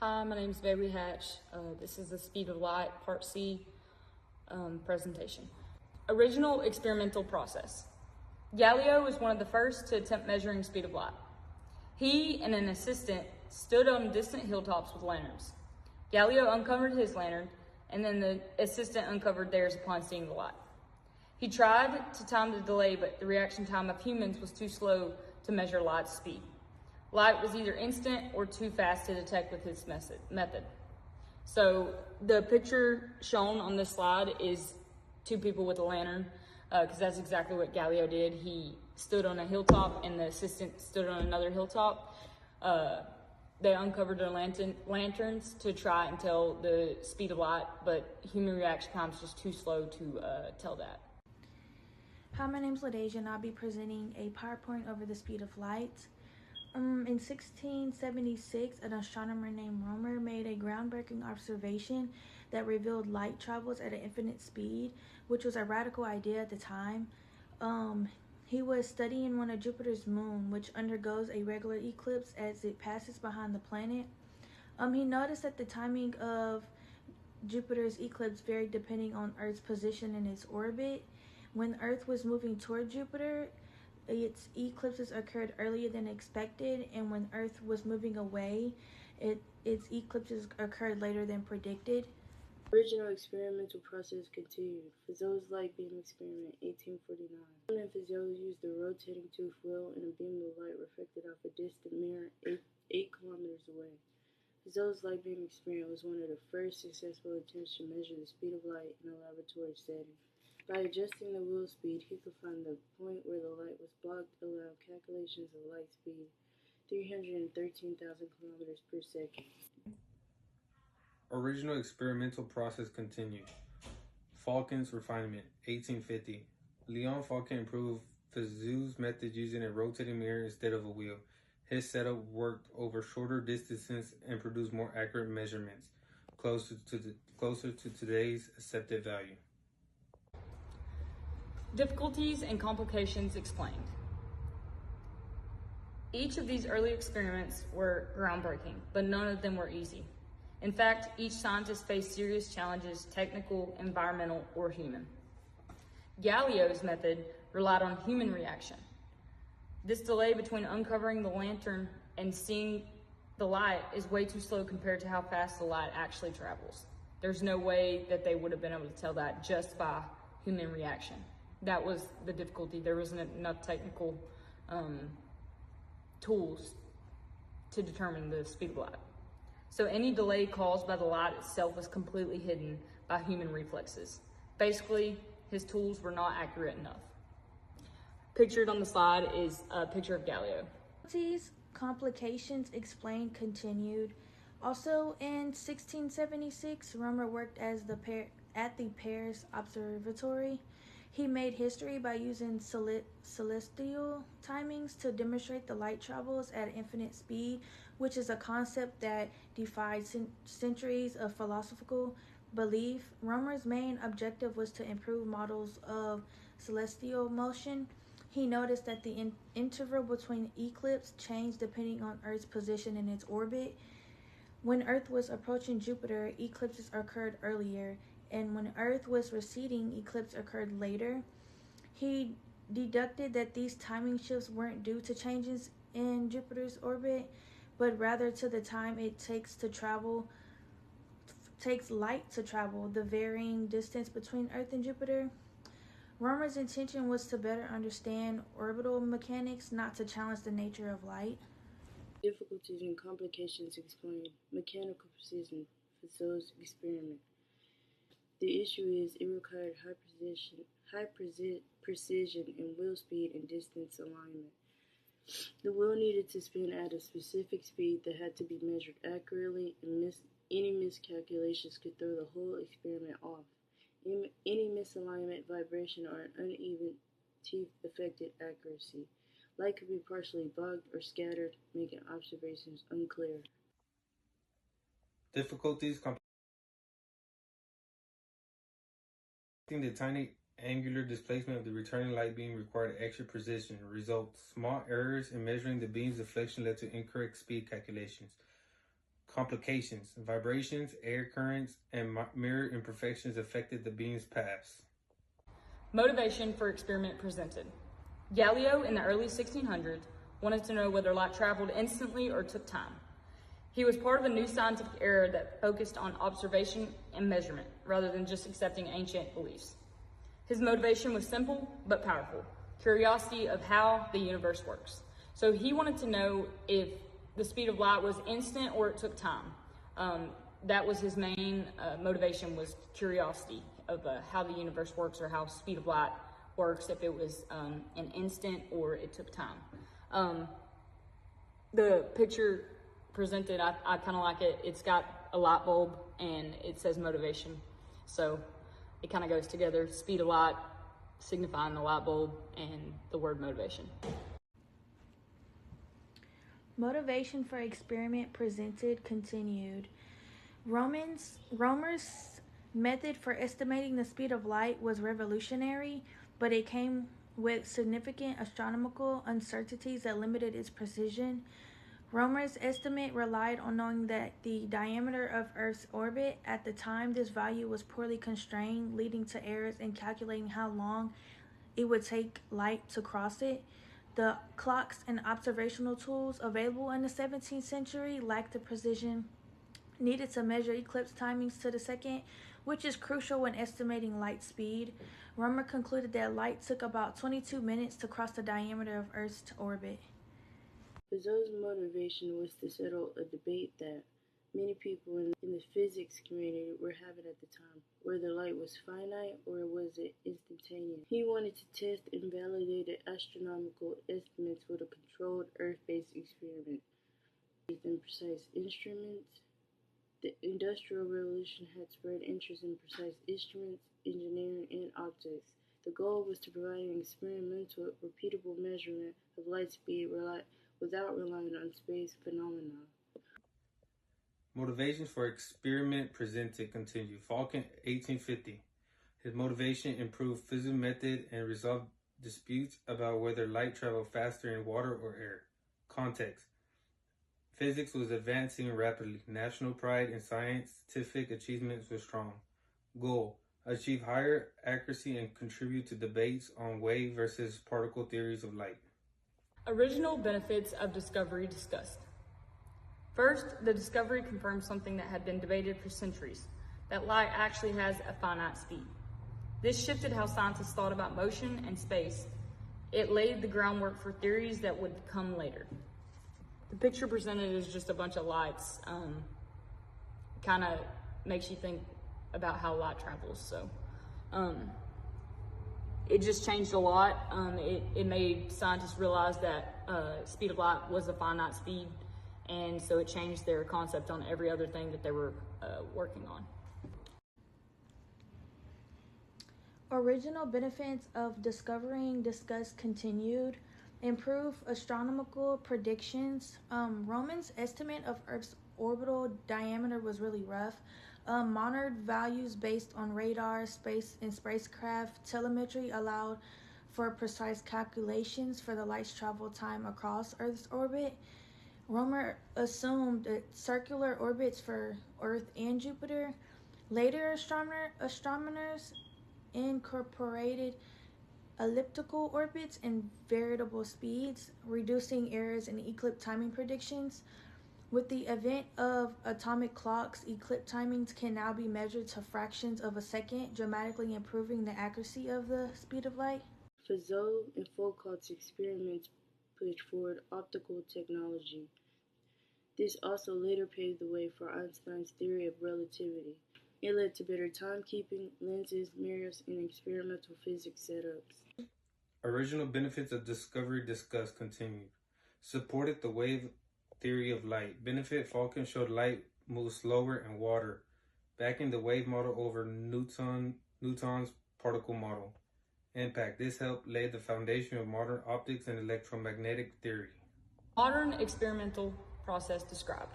Hi, my name is Bailey Hatch. This is the Speed of Light Part C presentation. Original experimental process. Galileo was one of the first to attempt measuring speed of light. He and an assistant stood on distant hilltops with lanterns. Galileo uncovered his lantern, and then the assistant uncovered theirs upon seeing the light. He tried to time the delay, but the reaction time of humans was too slow to measure light's speed. Light was either instant or too fast to detect with his method. So the picture shown on this slide is two people with a lantern, because that's exactly what Galileo did. He stood on a hilltop and the assistant stood on another hilltop. They uncovered their lanterns to try and tell the speed of light, but human reaction time is just too slow to tell that. Hi, my name is LaDeja, and I'll be presenting a PowerPoint over the speed of light. In 1676, an astronomer named Romer made a groundbreaking observation that revealed light travels at an infinite speed, which was a radical idea at the time. He was studying one of Jupiter's moon, which undergoes a regular eclipse as it passes behind the planet. He noticed that the timing of Jupiter's eclipse varied depending on Earth's position in its orbit. When Earth was moving toward Jupiter, its eclipses occurred earlier than expected, and when Earth was moving away, its eclipses occurred later than predicted. Original experimental process continued. Fizeau's light beam experiment, 1849. Newton and Fizeau used a rotating tooth wheel and a beam of light reflected off a distant mirror 8 kilometers away. Fizeau's light beam experiment was one of the first successful attempts to measure the speed of light in a laboratory setting. By adjusting the wheel speed, he could find the point where the light was blocked, allowing calculations of light speed, 313,000 kilometers per second. Original experimental process continued. Falcon's refinement, 1850. Leon Falcon improved Fizeau's method using a rotating mirror instead of a wheel. His setup worked over shorter distances and produced more accurate measurements, closer to today's accepted value. Difficulties and complications explained. Each of these early experiments were groundbreaking, but none of them were easy. In fact, each scientist faced serious challenges, technical, environmental, or human. Galileo's method relied on human reaction. This delay between uncovering the lantern and seeing the light is way too slow compared to how fast the light actually travels. There's no way that they would have been able to tell that just by human reaction. That was the difficulty. There wasn't enough technical tools to determine the speed of light. So any delay caused by the light itself was completely hidden by human reflexes. Basically, his tools were not accurate enough. Pictured on the slide is a picture of Galileo. Complications explained continued. Also in 1676, Romer worked at the Paris Observatory. He made history by using celestial timings to demonstrate the light travels at infinite speed, which is a concept that defied centuries of philosophical belief. Romer's main objective was to improve models of celestial motion. He noticed that the interval between eclipses changed depending on Earth's position in its orbit. When Earth was approaching Jupiter, eclipses occurred earlier, and when Earth was receding, eclipses occurred later. He deducted that these timing shifts weren't due to changes in Jupiter's orbit, but rather to the time it takes light to travel, the varying distance between Earth and Jupiter. Romer's intention was to better understand orbital mechanics, not to challenge the nature of light. Difficulties and complications explained. Mechanical precision, Fizeau's experiment. The issue is it required high precision in wheel speed and distance alignment. The wheel needed to spin at a specific speed that had to be measured accurately, and any miscalculations could throw the whole experiment off. Any misalignment, vibration, or an uneven teeth affected accuracy. Light could be partially bugged or scattered, making observations unclear. Difficulties, the tiny angular displacement of the returning light beam required extra precision. Result: small errors in measuring the beam's deflection led to incorrect speed calculations. Complications, vibrations, air currents, and mirror imperfections affected the beam's paths. Motivation for experiment presented. Galileo in the early 1600s wanted to know whether light traveled instantly or took time. He was part of a new scientific era that focused on observation and measurement rather than just accepting ancient beliefs. His motivation was simple but powerful: curiosity of how the universe works. So he wanted to know if the speed of light was instant or it took time. That was his main motivation, was curiosity of how the universe works, or how speed of light works, if it was an instant or it took time. The picture presented, I kind of like it. It's got a light bulb and it says motivation. So it kind of goes together: speed of light signifying the light bulb and the word motivation. Motivation for experiment presented continued. Romer's method for estimating the speed of light was revolutionary, but it came with significant astronomical uncertainties that limited its precision. Romer's estimate relied on knowing that the diameter of Earth's orbit. At the time, this value was poorly constrained, leading to errors in calculating how long it would take light to cross it. The clocks and observational tools available in the 17th century lacked the precision needed to measure eclipse timings to the second, which is crucial when estimating light speed. Romer concluded that light took about 22 minutes to cross the diameter of Earth's orbit. Fizeau's motivation was to settle a debate that many people in the physics community were having at the time, whether light was finite or was it instantaneous. He wanted to test and validate astronomical estimates with a controlled Earth-based experiment. In precise instruments, the Industrial Revolution had spread interest in precise instruments, engineering, and optics. The goal was to provide an experimental, repeatable measurement of light speed without relying on space phenomena. Motivations for experiment presented continued. Falcon, 1850. His motivation: improved physical method and resolved disputes about whether light traveled faster in water or air. Context: physics was advancing rapidly. National pride in scientific achievements was strong. Goal: achieve higher accuracy and contribute to debates on wave versus particle theories of light. Original benefits of discovery discussed. First, the discovery confirmed something that had been debated for centuries, that light actually has a finite speed. This shifted how scientists thought about motion and space. It laid the groundwork for theories that would come later. The picture presented is just a bunch of lights. Kind of makes you think about how light travels. So it just changed a lot. It made scientists realize that speed of light was a finite speed, and so it changed their concept on every other thing that they were working on. Original benefits of discovering discussed continued. Improve astronomical predictions. Roman's estimate of Earth's orbital diameter was really rough. Monitored values based on radar, space, and spacecraft telemetry allowed for precise calculations for the light's travel time across Earth's orbit. Romer assumed circular orbits for Earth and Jupiter. Later astronomers incorporated elliptical orbits and variable speeds, reducing errors in eclipse timing predictions. With the advent of atomic clocks, eclipse timings can now be measured to fractions of a second, dramatically improving the accuracy of the speed of light. Fizeau and Foucault's experiments pushed forward optical technology. This also later paved the way for Einstein's theory of relativity. It led to better timekeeping, lenses, mirrors, and experimental physics setups. Original benefits of discovery discussed continued. Supported the wave theory of light. Benefit: Falcon showed light moves slower in water, backing the wave model over Newton's particle model. Impact: this helped lay the foundation of modern optics and electromagnetic theory. Modern experimental process described.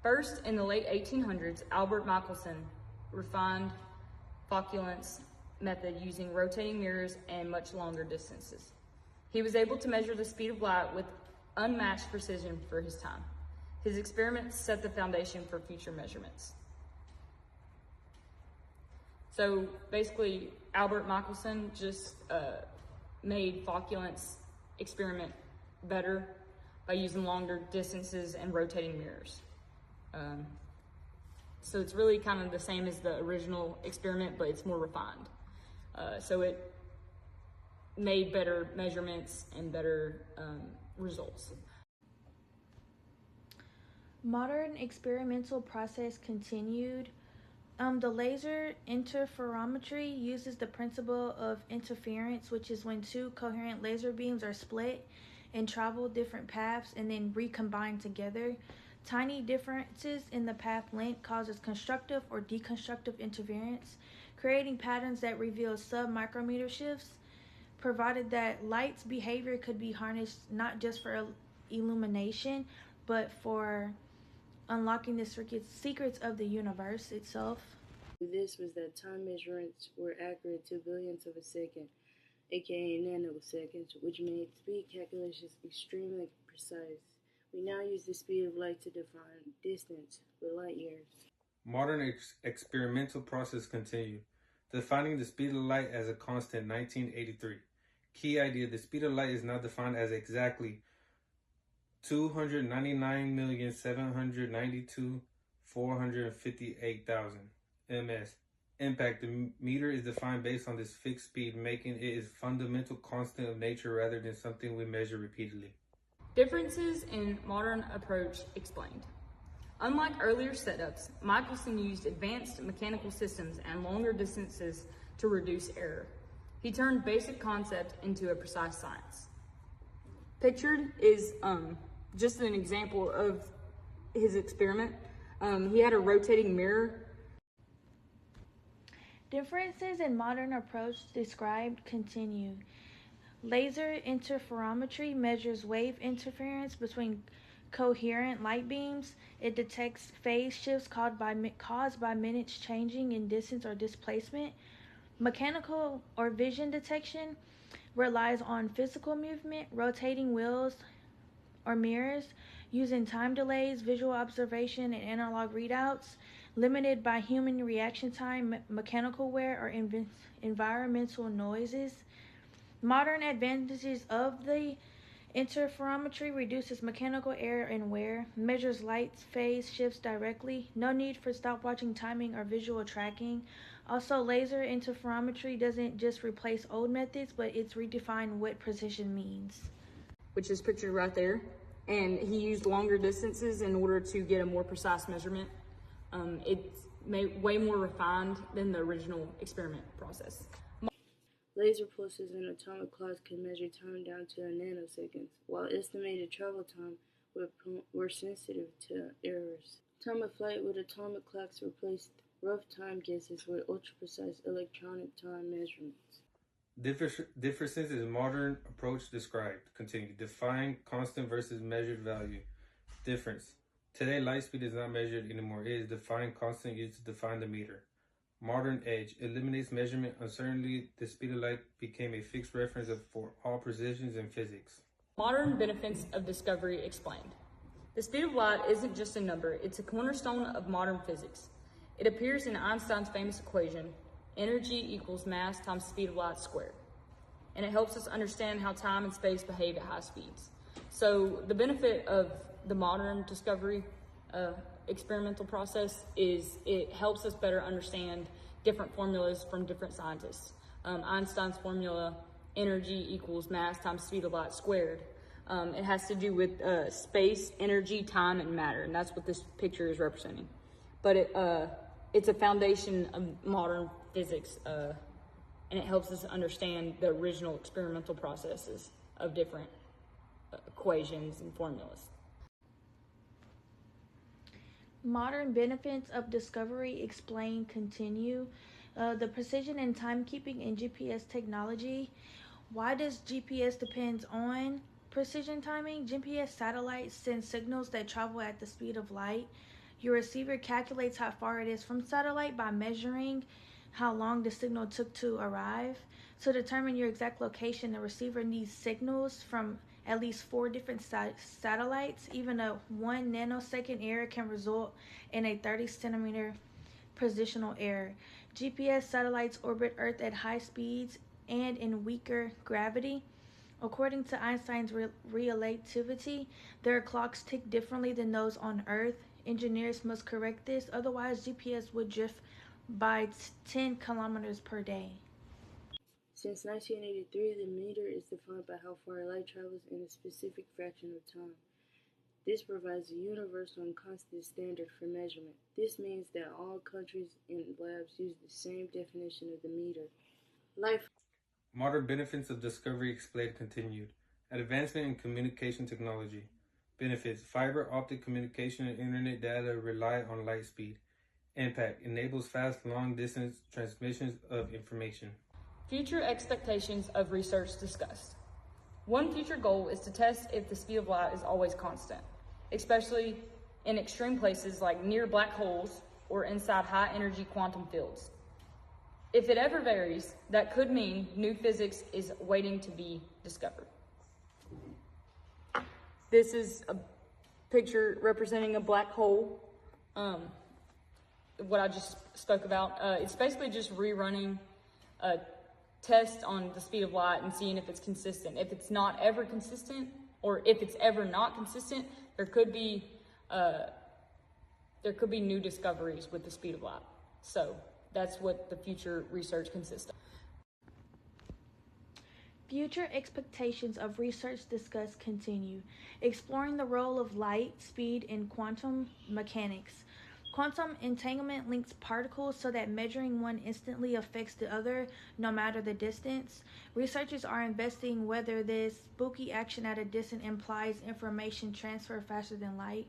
First, in the late 1800s, Albert Michelson refined Foucault's method using rotating mirrors and much longer distances. He was able to measure the speed of light with unmatched precision for his time. His experiments set the foundation for future measurements. So basically, Albert Michelson just made flocculence experiment better by using longer distances and rotating mirrors. So it's really kind of the same as the original experiment, but it's more refined. So it made better measurements and better results. Modern experimental process continued. The laser interferometry uses the principle of interference, which is when two coherent laser beams are split and travel different paths and then recombine together. Tiny differences in the path length causes constructive or deconstructive interference, creating patterns that reveal sub-micrometer shifts, provided that light's behavior could be harnessed not just for illumination, but for unlocking the secrets of the universe itself. This was that time measurements were accurate to billionths of a second, aka nanoseconds, which made speed calculations extremely precise. We now use the speed of light to define distance with light years. Modern experimental process continued. Defining the speed of light as a constant, 1983. Key idea: the speed of light is now defined as exactly 299,792,458,000 ms. Impact: the meter is defined based on this fixed speed, making it is fundamental constant of nature rather than something we measure repeatedly. Differences in modern approach explained. Unlike earlier setups, Michelson used advanced mechanical systems and longer distances to reduce error. He turned basic concept into a precise science. Pictured is just an example of his experiment. He had a rotating mirror. Differences in modern approach described continue. Laser interferometry measures wave interference between coherent light beams. It detects phase shifts caused by minutes changing in distance or displacement. Mechanical or vision detection relies on physical movement, rotating wheels or mirrors, using time delays, visual observation, and analog readouts, limited by human reaction time, mechanical wear, or environmental noises. Modern advantages of the interferometry reduces mechanical error and wear, measures light phase shifts directly, no need for stopwatching timing or visual tracking. Also, laser interferometry doesn't just replace old methods, but it's redefined what precision means. Which is pictured right there. And he used longer distances in order to get a more precise measurement. It's way more refined than the original experiment process. Laser pulses and atomic clocks can measure time down to nanoseconds, while estimated travel time were sensitive to errors. Time of flight with atomic clocks replaced rough time guesses with ultra-precise electronic time measurements. Differences in modern approach described. Continue. Define constant versus measured value. Difference. Today, light speed is not measured anymore. It is defined constant used to define the meter. Modern edge. Eliminates measurement uncertainty. The speed of light became a fixed reference for all precisions in physics. Modern benefits of discovery explained. The speed of light isn't just a number, it's a cornerstone of modern physics. It appears in Einstein's famous equation, energy equals mass times speed of light squared. And it helps us understand how time and space behave at high speeds. So the benefit of the modern discovery experimental process is it helps us better understand different formulas from different scientists. Einstein's formula, energy equals mass times speed of light squared. It has to do with space, energy, time, and matter, and that's what this picture is representing. But it's a foundation of modern physics, and it helps us understand the original experimental processes of different equations and formulas. Modern benefits of discovery explained continue. The precision and timekeeping in GPS technology. Why does GPS depend on precision timing? GPS satellites send signals that travel at the speed of light. Your receiver calculates how far it is from satellite by measuring how long the signal took to arrive. To determine your exact location, the receiver needs signals from at least 4 different satellites. Even a 1 nanosecond error can result in a 30 centimeter positional error. GPS satellites orbit Earth at high speeds and in weaker gravity. According to Einstein's relativity, their clocks tick differently than those on Earth. Engineers must correct this, otherwise GPS would drift by 10 kilometers per day. Since 1983, the meter is defined by how far light travels in a specific fraction of time. This provides a universal and constant standard for measurement. This means that all countries and labs use the same definition of the meter. Life. Modern benefits of discovery explained continued. Advancement in communication technology. Benefits: fiber optic communication and internet data rely on light speed. Impact: enables fast long-distance transmissions of information. Future expectations of research discussed. One future goal is to test if the speed of light is always constant, especially in extreme places like near black holes or inside high-energy quantum fields. If it ever varies, that could mean new physics is waiting to be discovered. This is a picture representing a black hole. What I just spoke about. It's basically just rerunning a test on the speed of light and seeing if it's consistent. If it's not ever consistent, or if it's ever not consistent, there could be new discoveries with the speed of light. So that's what the future research consists of. Future expectations of research discussed continue. Exploring the role of light, speed, in quantum mechanics. Quantum entanglement links particles so that measuring one instantly affects the other, no matter the distance. Researchers are investigating whether this spooky action at a distance implies information transfer faster than light,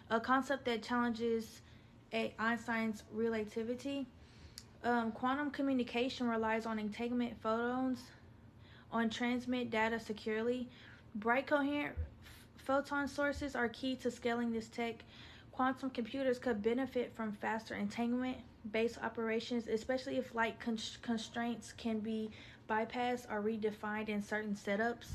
a concept that challenges Einstein's relativity. Quantum communication relies on entanglement photons on transmit data securely. Bright coherent photon sources are key to scaling this tech. Quantum computers could benefit from faster entanglement-based operations, especially if light constraints can be bypassed or redefined in certain setups.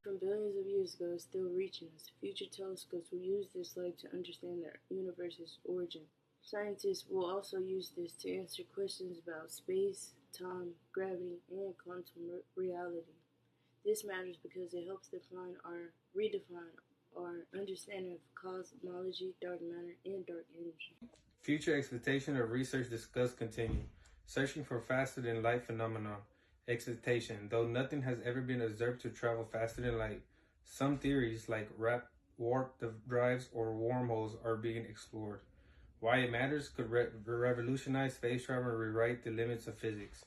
From billions of years ago is still reaching us. Future telescopes will use this light to understand the universe's origin. Scientists will also use this to answer questions about space, time, gravity, and quantum reality. This matters because it helps redefine our understanding of cosmology, dark matter, and dark energy. Future expectation of research discussed continue. Searching for faster than light phenomenon. Expectation: though nothing has ever been observed to travel faster than light, some theories like warp drives or wormholes are being explored. Why it matters: could revolutionize space travel and rewrite the limits of physics.